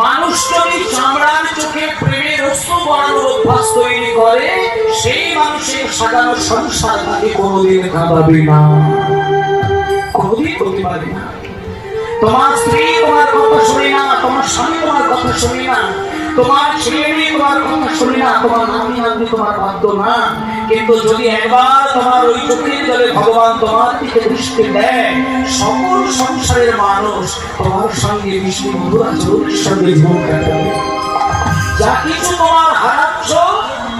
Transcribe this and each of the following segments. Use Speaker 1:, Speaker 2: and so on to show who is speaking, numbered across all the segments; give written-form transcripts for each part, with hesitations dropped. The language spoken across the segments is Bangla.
Speaker 1: মানুষ যদি চামড়ার চোখে প্রেমের অশ্রু বরানোর অভ্যাস তৈরি করে, সেই মানুষের সাজানো সংসার তাকে কোনোদিন কাঁদাবে না, কোনোদিন করতে পারবে না। তোমার স্ত্রী তোমার কথা শুনে না, তোমার স্বামী তোমার কথা শুনে না, তোমার ছেলে মেয়ে তোমার কথা শুনে না, তোমার নাতি নাতনি তোমার বাধ্য না, কিন্তু যদি একবার তোমার ওই চোখের জলে ভগবান তোমার দিকে দৃষ্টি দেয়, সকল সংসারের মানুষ তোমার সঙ্গে মিষ্টি মধুর আচরণের সঙ্গে জীবন কাটাবে। যা কিছু তোমার হারাচ্ছ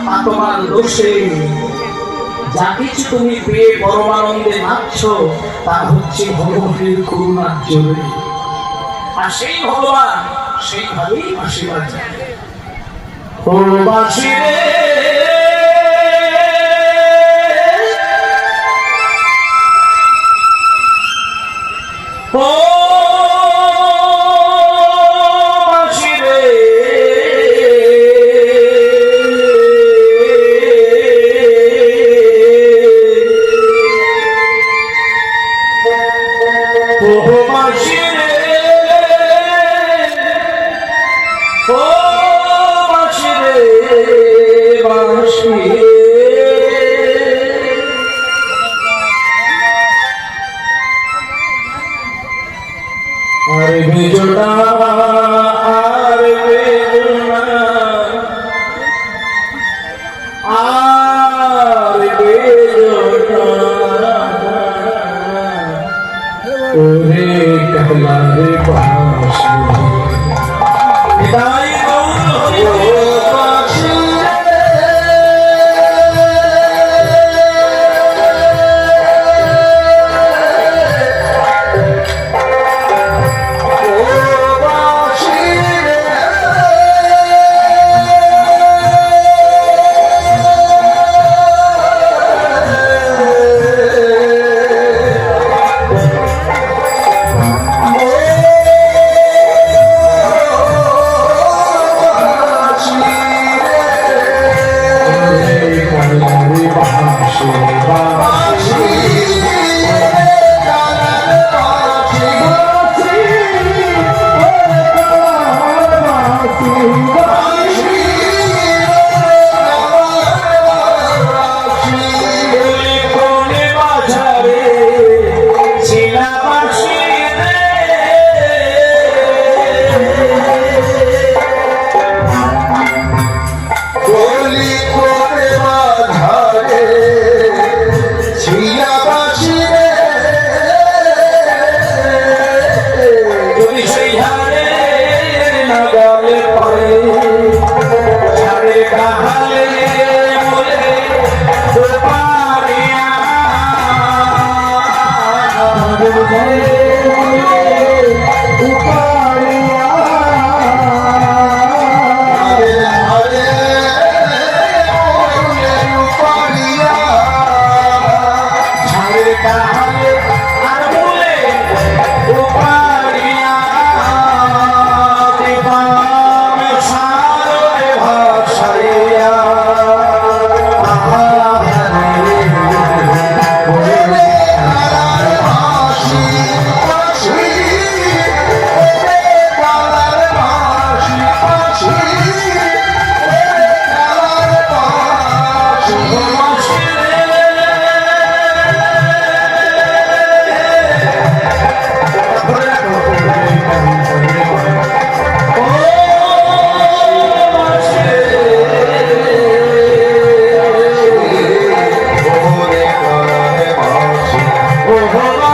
Speaker 1: তা তোমার দোষে, যা কিছু তুমি পেয়ে পরমানন্দে নাচছ তা হচ্ছে ভগবানের করুণার জন্য। আর সেই ভগবান সেইভাবেই আশীর্বাদ জানে। ও বাঁশি রে ও বাঁশি রে ও বাঁশি রে ও বাঁশি রে বাঁশি আর বেজোড়া আর বেজোড়া আর বেজোড়া ওরে कहला रे बांसुरी বিদায় গৌর হরি ও বাঁশি Oh,